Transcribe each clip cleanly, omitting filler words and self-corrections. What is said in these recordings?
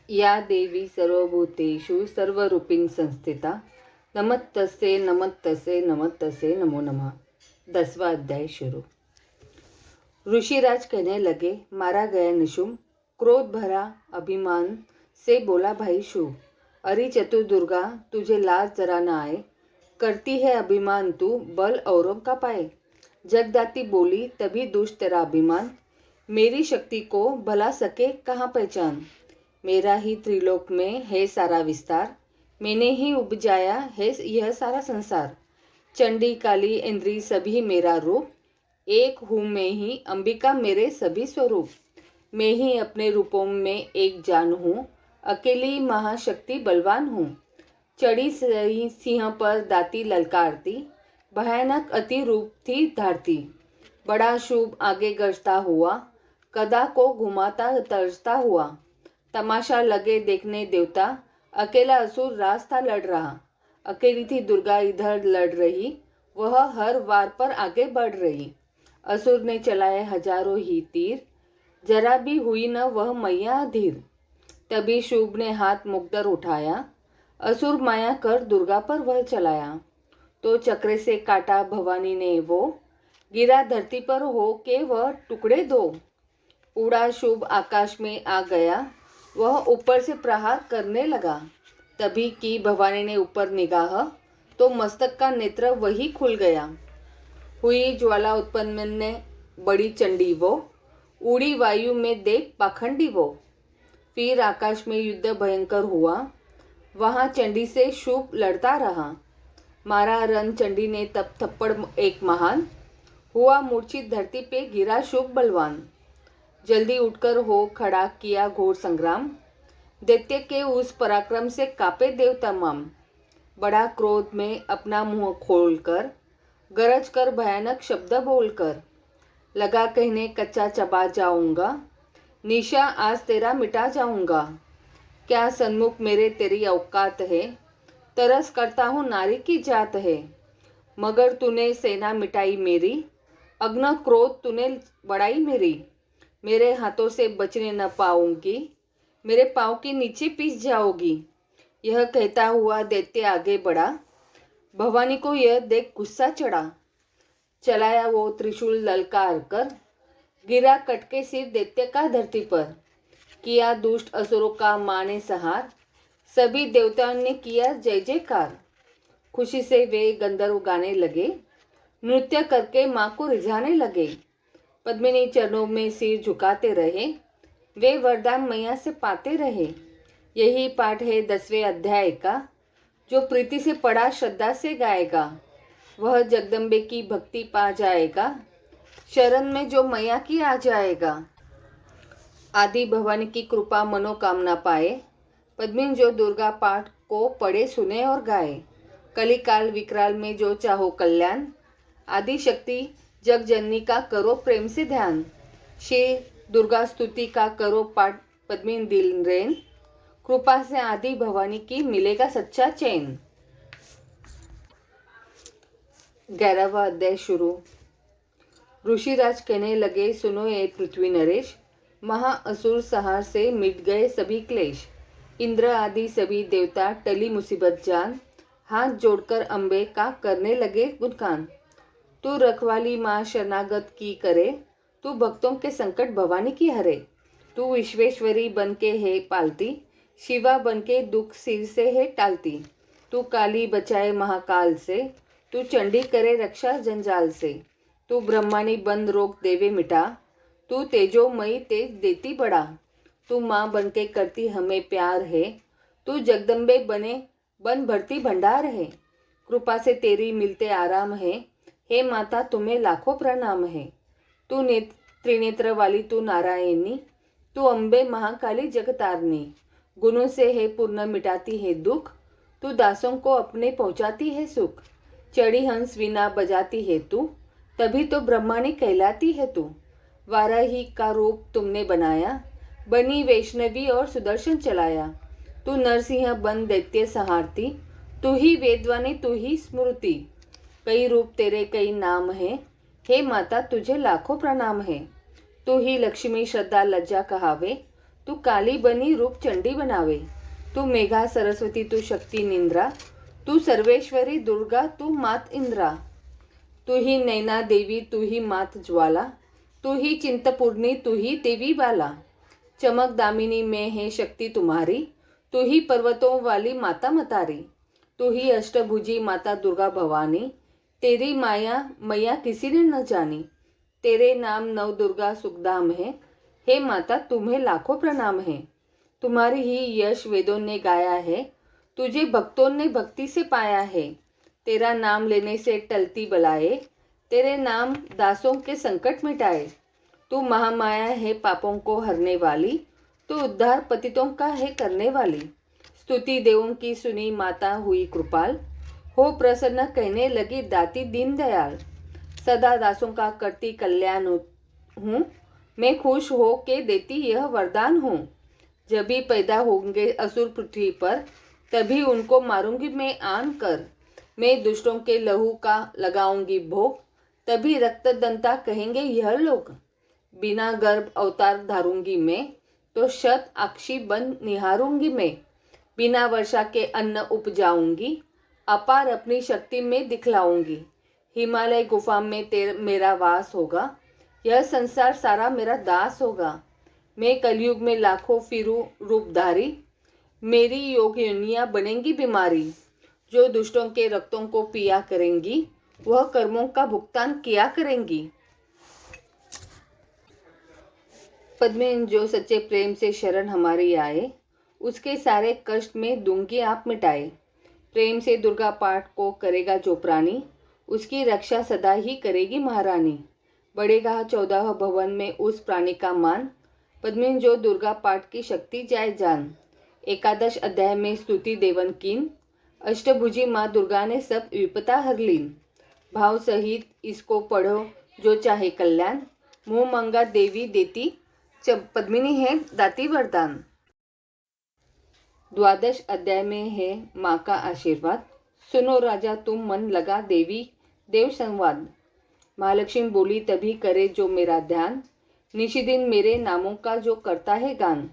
या देवी सर्वभूतेषु सर्वरूपिण संस्थिता नमस्तस्ये नमस्तस्ये नमस्तस्ये नमो नमः। 10वां अध्याय शुरू। ऋषिराज कहने लगे, मारा गया निशुम्भ क्रोध भरा अभिमान से बोला, भाई शुभ, अरे चतुर दुर्गा, तुझे लाज जरा न आए? करती है अभिमान तू, बल औरों का पाए। जगदाती बोली, तभी दुष्ट तेरा अभिमान, मेरी शक्ति को भला सके कहाँ पहचान। मेरा ही त्रिलोक में है सारा विस्तार, मैंने ही उपजाया है यह सारा संसार। चंडी काली इंद्री सभी मेरा रूप, एक हूँ मैं ही अंबिका मेरे सभी स्वरूप। मैं ही अपने रूपों में एक जान हूँ, अकेली महाशक्ति बलवान हूँ। चढ़ी सिंह पर दाती ललकारती, भयानक अति रूप थी धारती। बड़ा शुभ आगे गरजता हुआ, गदा को घुमाता तरसता हुआ। तमाशा लगे देखने देवता, अकेला असुर रास्ता लड़ रहा। अकेली थी दुर्गा इधर लड़ रही, वह हर वार पर आगे बढ़ रही। असुर ने चलाए हजारों ही तीर, जरा भी हुई न वह मैया धीर। तभी शुभ ने हाथ मुकदर उठाया, असुर माया कर दुर्गा पर वह चलाया। तो चक्र से काटा भवानी ने वो, गिरा धरती पर हो के वह टुकड़े दो। उड़ा शुभ आकाश में आ गया, वह ऊपर से प्रहार करने लगा। तभी की भवानी ने ऊपर निगाह, तो मस्तक का नेत्र वही खुल गया। हुई ज्वाला उत्पन्न ने बड़ी चंडी वो, उड़ी वायु में देख पाखंडी वो। फिर आकाश में युद्ध भयंकर हुआ, वहां चंडी से शुभ लड़ता रहा। मारा रण चंडी ने तब थप्पड़ एक महान, हुआ मूर्छित धरती पे गिरा शुभ बलवान। जल्दी उठकर हो खड़ा किया घोर संग्राम, दैत्य के उस पराक्रम से कापे देव तमाम। बड़ा क्रोध में अपना मुंह खोलकर, गरज कर भयानक शब्द बोलकर, लगा कहने कच्चा चबा जाऊंगा, निशा आज तेरा मिटा जाऊंगा। क्या सन्मुख मेरे तेरी औकात है, तरस करता हूँ नारी की जात है। मगर तूने सेना मिटाई मेरी, अग्न क्रोध तूने बढ़ाई मेरी। मेरे हाथों से बचने न पाऊंगी, मेरे पाँव के नीचे पीस जाओगी। यह कहता हुआ दैत्य आगे बढ़ा, भवानी को यह देख गुस्सा चढ़ा। चलाया वो त्रिशूल ललकार कर, गिरा कटके सिर दैत्य का धरती पर। किया दुष्ट असुरों का माने सहार, सभी देवताओं ने किया जय जयकार। खुशी से वे गंधर्व गाने लगे, नृत्य करके माँ को रिझाने लगे। पद्मिनी चरणों में सिर झुकाते रहे, वे वरदान मैया से पाते रहे। यही पाठ है 10वें अध्याय का, जो प्रीति से पढ़ा श्रद्धा से गाएगा, वह जगदम्बे की भक्ति पा जाएगा। शरण में जो मैया की आ जाएगा, आदि भवानी की कृपा मनोकामना पाए। पद्मिन जो दुर्गा पाठ को पढ़े सुने और गाए, कलिकाल विकराल में जो चाहो कल्याण, आदि शक्ति जग जननी का करो प्रेम से ध्यान। श्री दुर्गा स्तुति का करो पाठ पद्मिन दिल रेन, कृपा से आदि भवानी की मिलेगा सच्चा चैन। 11वां अध्याय शुरू। ऋषिराज कहने लगे, सुनो ये पृथ्वी नरेश, महाअसुर संहार से मिट गए सभी क्लेश। इंद्र आदि सभी देवता टली मुसीबत जान, हाथ जोड़कर अम्बे का करने लगे गुणगान। तू रखवाली माँ शरणागत की करे, तू भक्तों के संकट भवानी की हरे। तू विश्वेश्वरी बन के है पालती, शिवा बन के दुख सिर से है टालती। तू काली बचाए महाकाल से, तू चंडी करे रक्षा जंजाल से। तू ब्रह्माणी बन रोग देवे मिटा, तू तेजोमयी तेज देती बढ़ा। तू माँ बन के करती हमें प्यार है, तू जगदम्बे बने बन भरती भंडार है। कृपा से तेरी मिलते आराम है, हे माता तुम्हें लाखों प्रणाम है। तू त्रिनेत्र वाली तू नारायणी, तू अम्बे महाकाली जगतारनी। गुणों से है पूर्ण मिटाती है दुख, तू दासों को अपने पहुंचाती है सुख। चढ़ी हंस वीणा बजाती है तू, तभी तो ब्रह्माणी कहलाती है तू। वाराही का रूप तुमने बनाया, बनी वैष्णवी और सुदर्शन चलाया। तू नरसिंह बन दैत्य संहारती, तू ही वेदवानी तू ही स्मृति। कई रूप तेरे कई नाम है, हे माता तुझे लाखों प्रणाम है। तू ही लक्ष्मी श्रद्धा लज्जा कहावे, तू काली बनी रूप चंडी बनावे। तू मेघा सरस्वती तू शक्ति निंद्रा, तू सर्वेश्वरी दुर्गा तू मात इंद्रा। तू ही नैना देवी तू ही मात ज्वाला, तू ही चिंतपूर्णी तू ही देवी बाला। चमक दामिनी में है शक्ति तुम्हारी, तू ही पर्वतों वाली माता मतारी। तू ही अष्टभुजी माता दुर्गा भवानी, तेरी माया मैया किसी ने न जानी। तेरे नाम नव दुर्गा सुखधाम है, हे माता तुम्हें लाखों प्रणाम है। तुम्हारी ही यश वेदों ने गाया है, तुझे भक्तों ने भक्ति से पाया है। तेरा नाम लेने से टलती बलाए, तेरे नाम दासों के संकट मिटाए। तू महामाया है पापों को हरने वाली, तू उद्धार पतितों का है करने वाली। स्तुति देवों की सुनी माता हुई कृपाल, हो प्रसन्न कहने लगी दाती दीन दयाल। सदा दासों का करती कल्याण हूँ, मैं खुश हो के देती यह वरदान हूँ। जब भी पैदा होंगे असुर पृथ्वी पर, तभी उनको मारूंगी मैं आन कर। मैं दुष्टों के लहू का लगाऊंगी भोग, तभी रक्त दंता कहेंगे यह लोग। बिना गर्भ अवतार धारूंगी मैं, तो शत अक्षी बन निहारूंगी मैं। बिना वर्षा के अन्न उपजाऊंगी, अपार अपनी शक्ति में दिखलाऊंगी। हिमालय गुफा में मेरा वास होगा, यह संसार सारा मेरा दास होगा। मैं कलयुग में लाखों फिरूं रूपधारी, मेरी योगिनियाँ बनेंगी बीमारी। जो दुष्टों के रक्तों को पिया करेंगी, वह कर्मों का भुगतान किया करेंगी। पद्मिनी जो सच्चे प्रेम से शरण हमारी आए, उसके सारे कष्ट में दूंगी आप मिटाए। प्रेम से दुर्गा पाठ को करेगा जो प्राणी, उसकी रक्षा सदा ही करेगी महारानी। बढ़ेगा 14 भवन में उस प्राणी का मान, पद्मिनी जो दुर्गा पाठ की शक्ति जाए जान। एकादश अध्याय में स्तुति देवन कीन, अष्टभुजी माँ दुर्गा ने सब विपदा हर लीन। भाव सहित इसको पढ़ो जो चाहे कल्याण, मुँह मंगा देवी देती पद्मिनी है दाती वरदान। द्वादश अध्याय में है माँ का आशीर्वाद, सुनो राजा तुम मन लगा देवी देव संवाद। महालक्ष्मी बोली तभी करे जो मेरा ध्यान, निशिदिन मेरे नामों का जो करता है गान।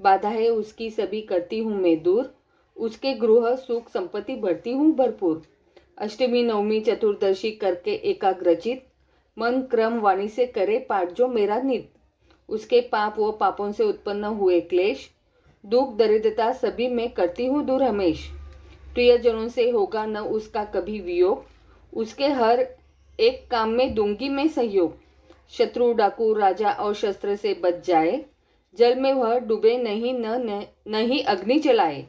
बाधाएं उसकी सभी करती हूँ मैं दूर, उसके गृह सुख संपत्ति बढ़ती हूँ भरपूर। अष्टमी नवमी चतुर्दशी करके एकाग्रचित, मन क्रम वाणी से करे पाठ जो मेरा नित। उसके पाप व पापों से उत्पन्न हुए क्लेश, दुख दरिद्रता सभी मैं करती हूँ दूर हमेश। प्रियजनों से होगा न उसका कभी वियोग, उसके हर एक काम में दूंगी मैं सहयोग। शत्रु डाकू राजा और शस्त्र से बच जाए, जल में वह डूबे नहीं नहीं अग्नि जलाए।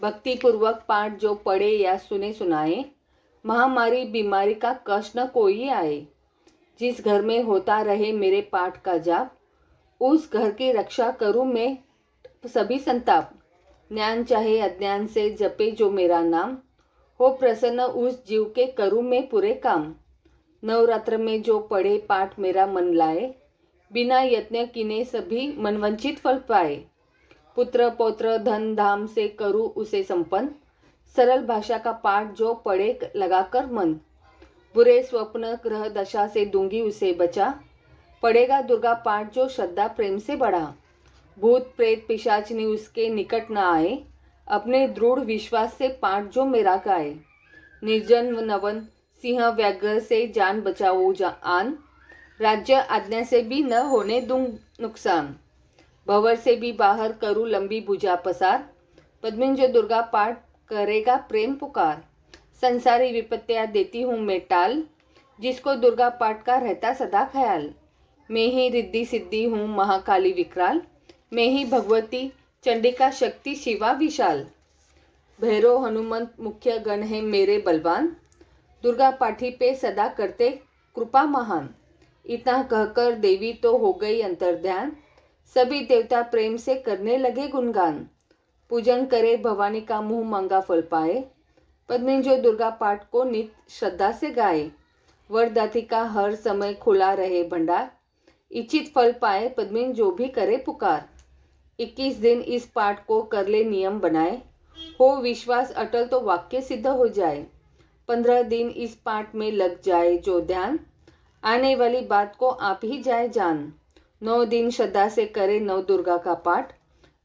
भक्ति पूर्वक पाठ जो पढ़े या सुने सुनाए, महामारी बीमारी का कष्ट न कोई आए। जिस घर में होता रहे मेरे पाठ का जाप, उस घर की रक्षा करूं मैं सभी संताप। ज्ञान चाहे अज्ञान से जपे जो मेरा नाम, हो प्रसन्न उस जीव के करूं मैं पूरे काम। नवरात्र में जो पढ़े पाठ मेरा मन लाए, बिना यत्न किने सभी मनवंचित फल पाए। पुत्र पौत्र धन धाम से करूं उसे संपन्न, सरल भाषा का पाठ जो पढ़े लगाकर मन। बुरे स्वप्न ग्रह दशा से दूंगी उसे बचा, पढ़ेगा दुर्गा पाठ जो श्रद्धा प्रेम से बढ़ा। भूत प्रेत पिशाचनी उसके निकट न आए, अपने दृढ़ विश्वास से पाठ जो मेरा गाए। निर्जन नवन सिंह व्याघ्र से जान बचाओ आन, राज्य आज्ञा से भी न होने दूं नुकसान। भंवर से भी बाहर करूँ लंबी भुजा पसार, पद्मिनी जो दुर्गा पाठ करेगा प्रेम पुकार। संसारी विपत्तियाँ देती हूँ मैं टाल, जिसको दुर्गा पाठ का रहता सदा ख्याल। मैं ही रिद्धि सिद्धि हूँ महाकाली विकराल, मैं ही भगवती चंडिका शक्ति शिवा विशाल। भैरव हनुमंत मुख्य गण है मेरे बलवान, दुर्गा पाठी पे सदा करते कृपा महान। इतना कहकर देवी तो हो गई अंतर्ध्यान, सभी देवता प्रेम से करने लगे गुणगान। पूजन करे भवानी का मुंह मांगा फल पाए, पद्मिनी जो दुर्गा पाठ को नित्य श्रद्धा से गाए। वरदाती का हर समय खुला रहे भंडार, इच्छित फल पाए पद्मिनी जो भी करे पुकार। 21 दिन इस पाठ को कर ले नियम बनाए, हो विश्वास अटल तो वाक्य सिद्ध हो जाए। 15 दिन इस पाठ में लग जाए जो ध्यान, आने वाली बात को आप ही जाए जान। 9 दिन श्रद्धा से करे नव दुर्गा का पाठ,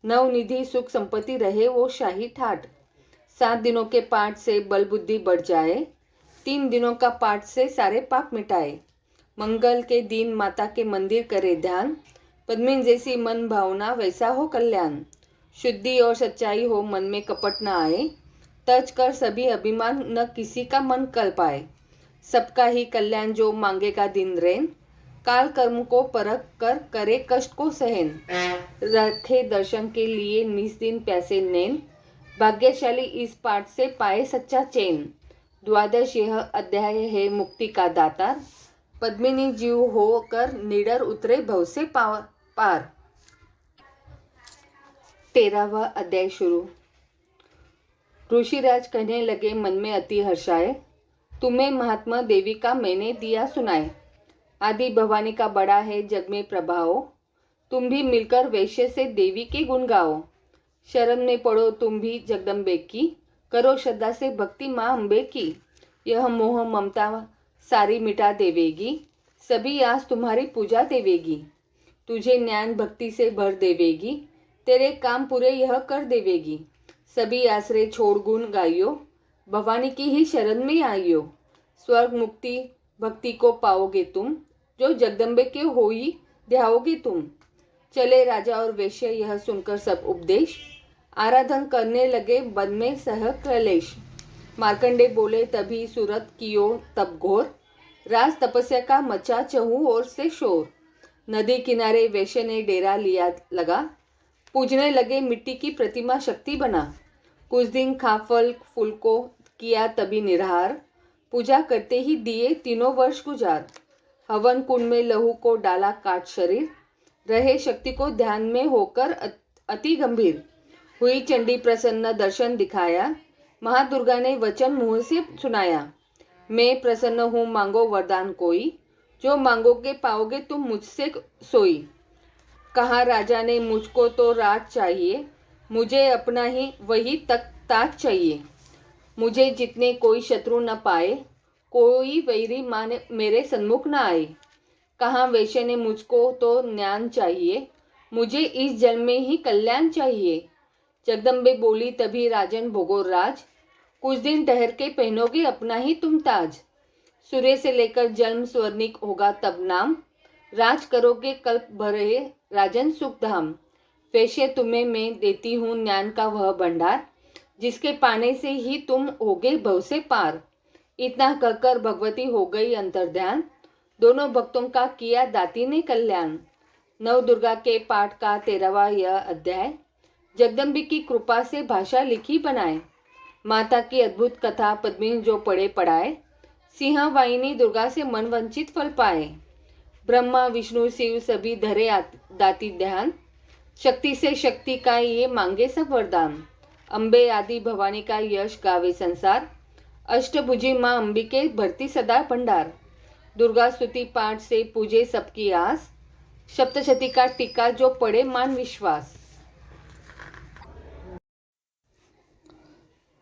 नवनिधि सुख संपत्ति रहे वो शाही ठाट। 7 दिनों के पाठ से बल बुद्धि बढ़ जाए, 3 दिनों का पाठ से सारे पाप मिटाए। मंगल के दिन माता के मंदिर करे ध्यान, पद्मिनी जैसी मन भावना वैसा हो कल्याण। शुद्धि और सच्चाई हो मन में कपट न आए, तज कर सभी अभिमान न किसी का मन कर पाए। सबका ही कल्याण जो मांगेगा दिन रैन, काल कर्म को परख कर करे कष्ट को सहन। रखे दर्शन के लिए निस दिन प्यासे नैन, भाग्यशाली इस पाठ से पाए सच्चा चैन। द्वादश यह अध्याय है मुक्ति का दातार, पद्मिनी जीव होकर निडर उतरे भव से पार। 13वां अध्याय शुरू। ऋषिराज कहने लगे मन में अति हर्षाए, तुम्हें महात्मा देवी का मैंने दिया सुनाए। आदि भवानी का बड़ा है जग में प्रभाव, तुम भी मिलकर वैश्य से देवी के गुण गाओ। शरण में पड़ो तुम भी जगदम्बे की, करो श्रद्धा से भक्ति माँ अम्बे की। यह मोह ममता सारी मिटा देवेगी, सभी आस तुम्हारी पूजा देवेगी। तुझे ज्ञान भक्ति से भर देवेगी, तेरे काम पूरे यह कर देवेगी। सभी आश्रय छोड़ गुण गाइयो, भवानी की ही शरण में आइयो। स्वर्ग मुक्ति भक्ति को पाओगे तुम, जो जगदम्बे के होई ध्याओगे तुम। चले राजा और वैश्य यह सुनकर सब उपदेश, आराधन करने लगे वन में सह क्लेश। मार्कंडे बोले तभी सूरत कियो तब घोर, राज तपस्या का मचा चहु ओर से शोर। नदी किनारे वैश्य ने डेरा लिया लगा, पूजने लगे मिट्टी की प्रतिमा शक्ति बना। कुछ दिन खा फल फूल को किया तभी निराहार, पूजा करते ही दिए 3 वर्ष गुजार। हवन कुंड में लहू को डाला काट शरीर, रहे शक्ति को ध्यान में होकर अति गंभीर। हुई चंडी प्रसन्न दर्शन दिखाया, महादुर्गा ने वचन मुंह से सुनाया। मैं प्रसन्न हूँ मांगो वरदान कोई, जो मांगोगे पाओगे तुम मुझसे सोई। कहा राजा ने मुझको तो राज चाहिए, मुझे अपना ही वही तक ताज चाहिए। मुझे जितने कोई शत्रु न पाए, कोई वैरी माने मेरे सन्मुख न आए। कहा वैश्य ने मुझको तो ज्ञान चाहिए, मुझे इस जन्म में ही कल्याण चाहिए। जगदम्बे बोली तभी राजन भोगो राज, कुछ दिन ठहर के पहनोगे अपना ही तुम ताज। सूर्य से लेकर जन्म स्वर्णिक होगा तब नाम, राज करोगे कल्प भरे राजन सुखधाम। वैश्य तुम्हें मैं देती हूँ ज्ञान का वह भंडार, जिसके पाने से ही तुम होगे भव से पार। इतना कहकर भगवती हो गई अंतर्ध्यान, दोनों भक्तों का किया दाती ने कल्याण। नव दुर्गा के पाठ का 13वां यह अध्याय, जगदम्बी की कृपा से भाषा लिखी बनाए। माता की अद्भुत कथा पद्मिनी जो पढ़े पढ़ाए, सिंह वाहिनी दुर्गा से मन वंचित फल पाए। ब्रह्मा विष्णु शिव सभी धरे दाती ध्यान, शक्ति से शक्ति का ये मांगे सब वरदान। अम्बे आदि भवानी का यश गावे संसार, अष्टभुजी माँ अंबिके भरती सदा भंडार। दुर्गा स्तुति पाठ से पूजे सबकी आस, सप्तशती का टीका जो पढ़े मान विश्वास।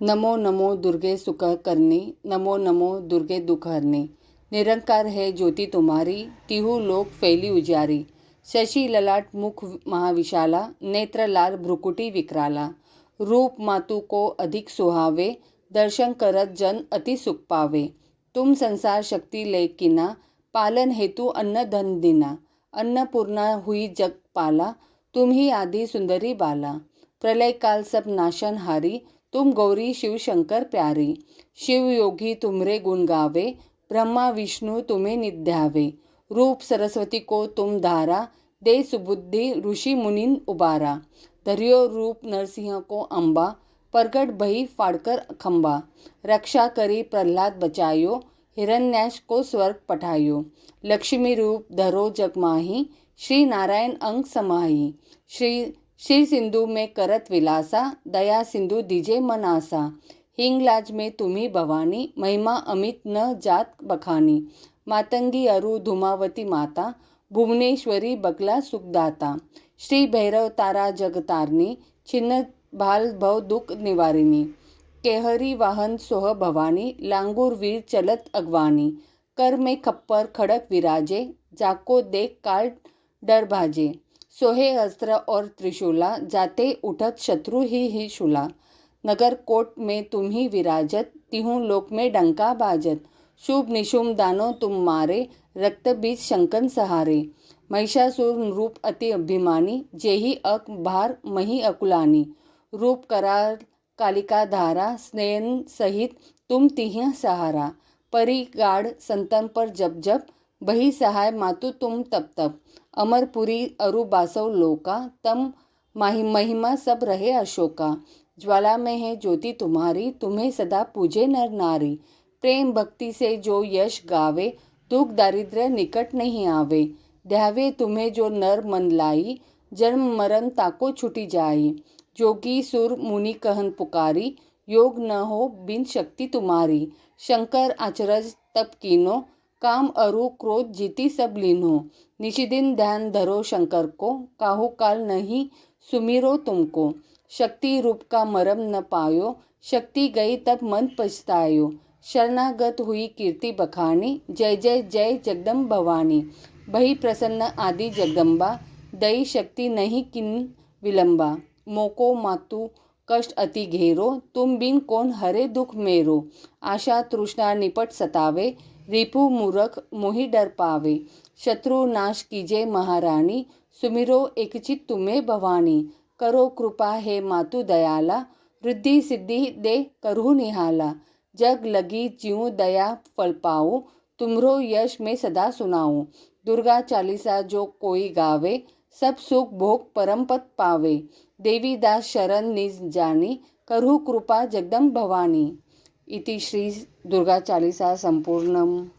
नमो नमो दुर्गे सुख करनी, नमो नमो दुर्गे दुख हरनी। निरंकार है ज्योति तुम्हारी, तिहु लोक फैली उजियारी। शशि ललाट मुख महाविशाला, नेत्र लाल भ्रुकुटी विकराला। रूप मातु को अधिक सुहावे, दर्शन करत जन अति सुख पावे। तुम संसार शक्ति ले किना, पालन हेतु अन्न धन दीना। अन्नपूर्णा हुई जग पाला, तुम ही आदि सुंदरी बाला। प्रलय काल सब नाशन हारी, तुम गौरी शिव शंकर प्यारी। शिव योगी तुमरे गुण गावे, ब्रह्मा विष्णु तुम्हें निध्यावे। रूप सरस्वती को तुम धारा, दे सुबुद्धि ऋषि मुनिन उबारा। धरियो रूप नरसिंह को अंबा, प्रगट भई फाड़कर खंबा। रक्षा करी प्रहलाद बचायो, हिरण्याक्ष को स्वर्ग पठायो। लक्ष्मी रूप धरो जग माही, श्री नारायण अंग समाही। श्री सिंधु में करत विलासा, दया सिंधु दीजे मन आसा। हिंगलाज में तुम्ही भवानी, महिमा अमित न जात बखानी। मातंगी अरु धूमावती माता, भुवनेश्वरी बगला सुखदाता। श्री भैरव तारा जगतारनी, छिन्न भाल भव दुख निवारिणी। केहरी वाहन सोह भवानी, लांगूर वीर चलत अगवानी। कर में खप्पर खड़क विराजे, जाको देख काल डर भाजे। सोहे अस्त्र और त्रिशूला, जाते उठत शत्रु ही शूला। नगर कोट में तुम ही विराजत, तिहूं लोक में डंका बाजत। शुभ निशुम दानो तुम मारे, रक्त बीज शंकन सहारे। महिषासुर रूप अति अभिमानी, जेही अक भार मही अकुलानी। रूप करार कालिका धारा, स्नेहन सहित तुम तिह सहारा। परी गाढ़ संतन पर जब जब, बही सहाय मातु तुम तब तब। अमरपुरी अरु बासव लोका, तम महिमा सब रहे अशोका। ज्वाला में है ज्योति तुम्हारी, तुम्हें सदा पूजे नर नारी। प्रेम भक्ति से जो यश गावे, दुख दारिद्र्य निकट नहीं आवे। ध्यावे तुम्हें जो नर मन लाई, जन्म मरण ताको छुटी जाई। जोगी सुर मुनि कहन पुकारी, योग न हो बिन शक्ति तुम्हारी। शंकर अचरज तप कीनो, काम अरु क्रोध जीती सब लीनो। निशिदिन ध्यान धरो शंकर को, काहू काल नहीं सुमिरो तुमको। शक्ति रूप का मरम न पायो, शक्ति गई तब मन पछतायो। शरणागत हुई कीर्ति बखानी, जय जय जय जगदम्ब भवानी। बही प्रसन्न आदि जगदम्बा, दई शक्ति नहीं किन विलंबा। मोको मातु कष्ट अति घेरो, तुम बिन कौन हरे दुख मेरो। आशा तृष्णा निपट सतावे, रिपु मूरख मोहि डर पावे। शत्रु नाश कीजे महारानी, सुमिरो एकचित तुम्हें भवानी। करो कृपा हे मातु दयाला, रिद्धि सिद्धि दे करहु निहाला। जग लगी ज्यों दया फल पाऊँ, तुमरो यश में सदा सुनाऊँ। दुर्गा चालीसा जो कोई गावे, सब सुख भोग परम पद पावे। देवी दास शरण निज जानी, करहु कृपा जगदम्ब भवानी। इति श्री दुर्गा चालीसा संपूर्णम।